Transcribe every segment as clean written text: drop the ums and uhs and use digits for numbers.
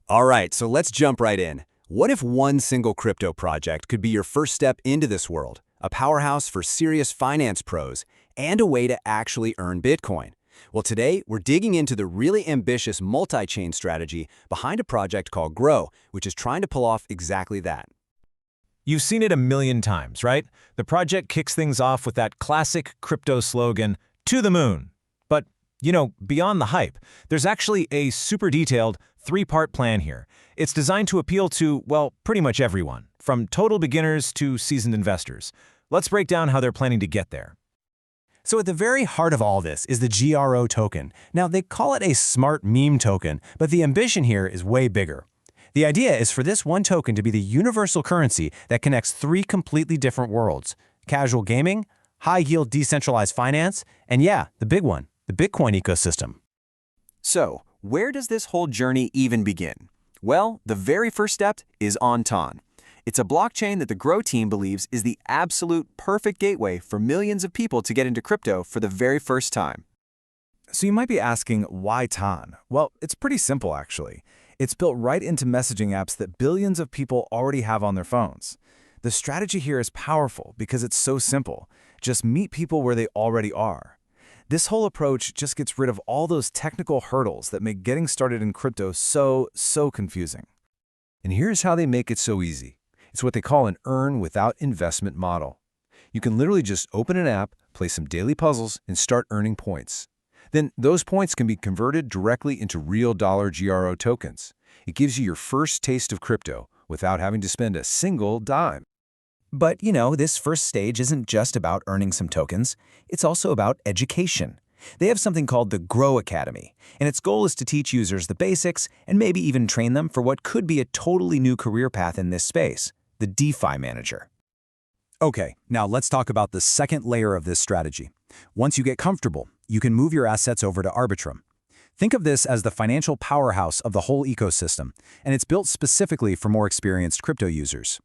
All right, so let's jump right in. What if one single crypto project could be your first step into this world, a powerhouse for serious finance pros, and a way to actually earn Bitcoin? Well, today we're digging into the really ambitious multi-chain strategy behind a project called Grow, which is trying to pull off exactly that. You've seen it a million times, right? The project kicks things off with that classic crypto slogan, "To the moon." But, beyond the hype, there's actually a super detailed three-part plan here. It's designed to appeal to, well, pretty much everyone, from total beginners to seasoned investors. Let's break down how they're planning to get there. So at the very heart of all this is the GRO token. Now, they call it a smart meme token, but the ambition here is way bigger. The idea is for this one token to be the universal currency that connects three completely different worlds: casual gaming, high-yield decentralized finance, and yeah, the big one, the Bitcoin ecosystem. So, where does this whole journey even begin? Well, the very first step is on Ton. It's a blockchain that the Grow team believes is the absolute perfect gateway for millions of people to get into crypto for the very first time. So you might be asking, why Ton? Well, it's pretty simple, actually. It's built right into messaging apps that billions of people already have on their phones. The strategy here is powerful because it's so simple. Just meet people where they already are. This whole approach just gets rid of all those technical hurdles that make getting started in crypto so confusing. And here's how they make it so easy. It's what they call an earn without investment model. You can literally just open an app, play some daily puzzles, and start earning points. Then those points can be converted directly into real dollar GRO tokens. It gives you your first taste of crypto without having to spend a single dime. But, this first stage isn't just about earning some tokens. It's also about education. They have something called the Grow Academy, and its goal is to teach users the basics and maybe even train them for what could be a totally new career path in this space, the DeFi manager. Okay, now let's talk about the second layer of this strategy. Once you get comfortable, you can move your assets over to Arbitrum. Think of this as the financial powerhouse of the whole ecosystem, and it's built specifically for more experienced crypto users.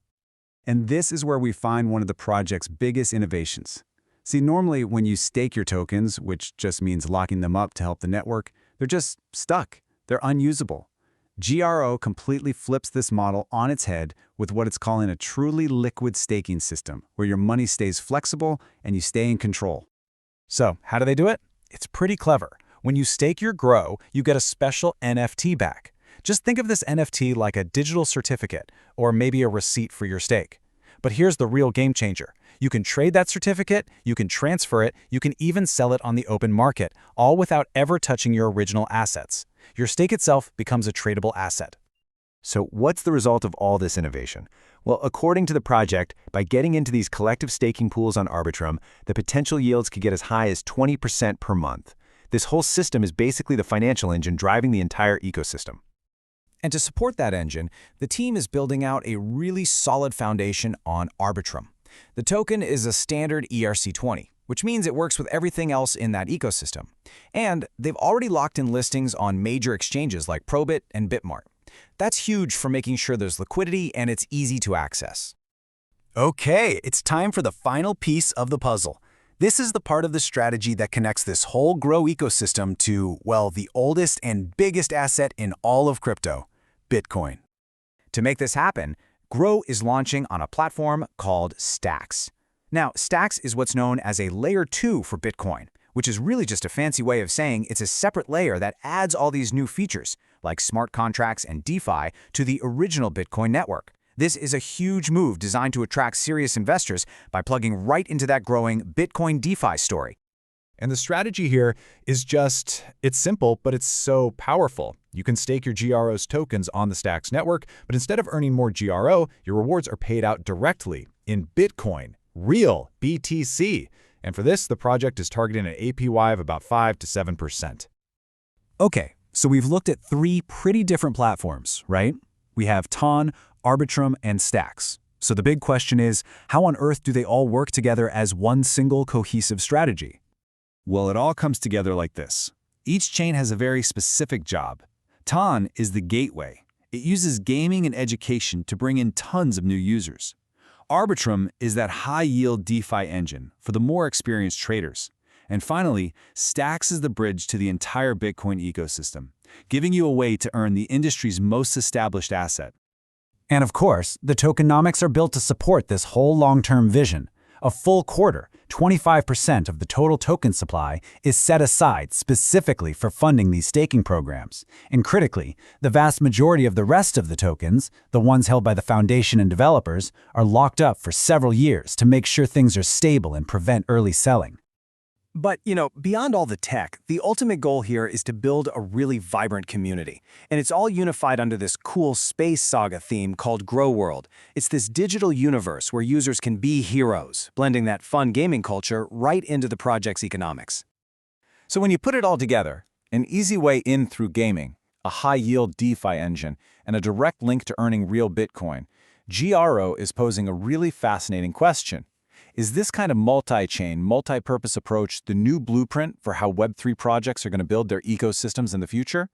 And this is where we find one of the project's biggest innovations. See, normally when you stake your tokens, which just means locking them up to help the network, they're just stuck. They're unusable. GRO completely flips this model on its head with what it's calling a truly liquid staking system, where your money stays flexible and you stay in control. So how do they do it? It's pretty clever. When you stake your Grow, you get a special NFT back. Just think of this NFT like a digital certificate or maybe a receipt for your stake. But here's the real game changer. You can trade that certificate, you can transfer it, you can even sell it on the open market, all without ever touching your original assets. Your stake itself becomes a tradable asset. So what's the result of all this innovation? Well, according to the project, by getting into these collective staking pools on Arbitrum, the potential yields could get as high as 20% per month. This whole system is basically the financial engine driving the entire ecosystem. And to support that engine, the team is building out a really solid foundation on Arbitrum. The token is a standard ERC20, which means it works with everything else in that ecosystem. And they've already locked in listings on major exchanges like Probit and Bitmart. That's huge for making sure there's liquidity and it's easy to access. Okay, it's time for the final piece of the puzzle. This is the part of the strategy that connects this whole Grow ecosystem to, well, the oldest and biggest asset in all of crypto, Bitcoin. To make this happen, Grow is launching on a platform called Stacks. Now, Stacks is what's known as a Layer 2 for Bitcoin, which is really just a fancy way of saying it's a separate layer that adds all these new features, like smart contracts and DeFi, to the original Bitcoin network. This is a huge move designed to attract serious investors by plugging right into that growing Bitcoin DeFi story. And the strategy here is it's simple, but it's so powerful. You can stake your GRO's tokens on the Stacks network, but instead of earning more GRO, your rewards are paid out directly in Bitcoin, real BTC. And for this, the project is targeting an APY of about 5 to 7%. Okay, so we've looked at three pretty different platforms, right? We have Ton, Arbitrum, and Stacks. So the big question is, how on earth do they all work together as one single cohesive strategy? Well, it all comes together like this. Each chain has a very specific job. Ton is the gateway. It uses gaming and education to bring in tons of new users. Arbitrum is that high-yield DeFi engine for the more experienced traders. And finally, Stacks is the bridge to the entire Bitcoin ecosystem, giving you a way to earn the industry's most established asset. And of course, the tokenomics are built to support this whole long-term vision. A full quarter, 25% of the total token supply, is set aside specifically for funding these staking programs. And critically, the vast majority of the rest of the tokens, the ones held by the foundation and developers, are locked up for several years to make sure things are stable and prevent early selling. But, beyond all the tech, the ultimate goal here is to build a really vibrant community. And it's all unified under this cool space saga theme called Grow World. It's this digital universe where users can be heroes, blending that fun gaming culture right into the project's economics. So when you put it all together, an easy way in through gaming, a high-yield DeFi engine, and a direct link to earning real Bitcoin, GRO is posing a really fascinating question. Is this kind of multi-chain, multi-purpose approach the new blueprint for how Web3 projects are going to build their ecosystems in the future?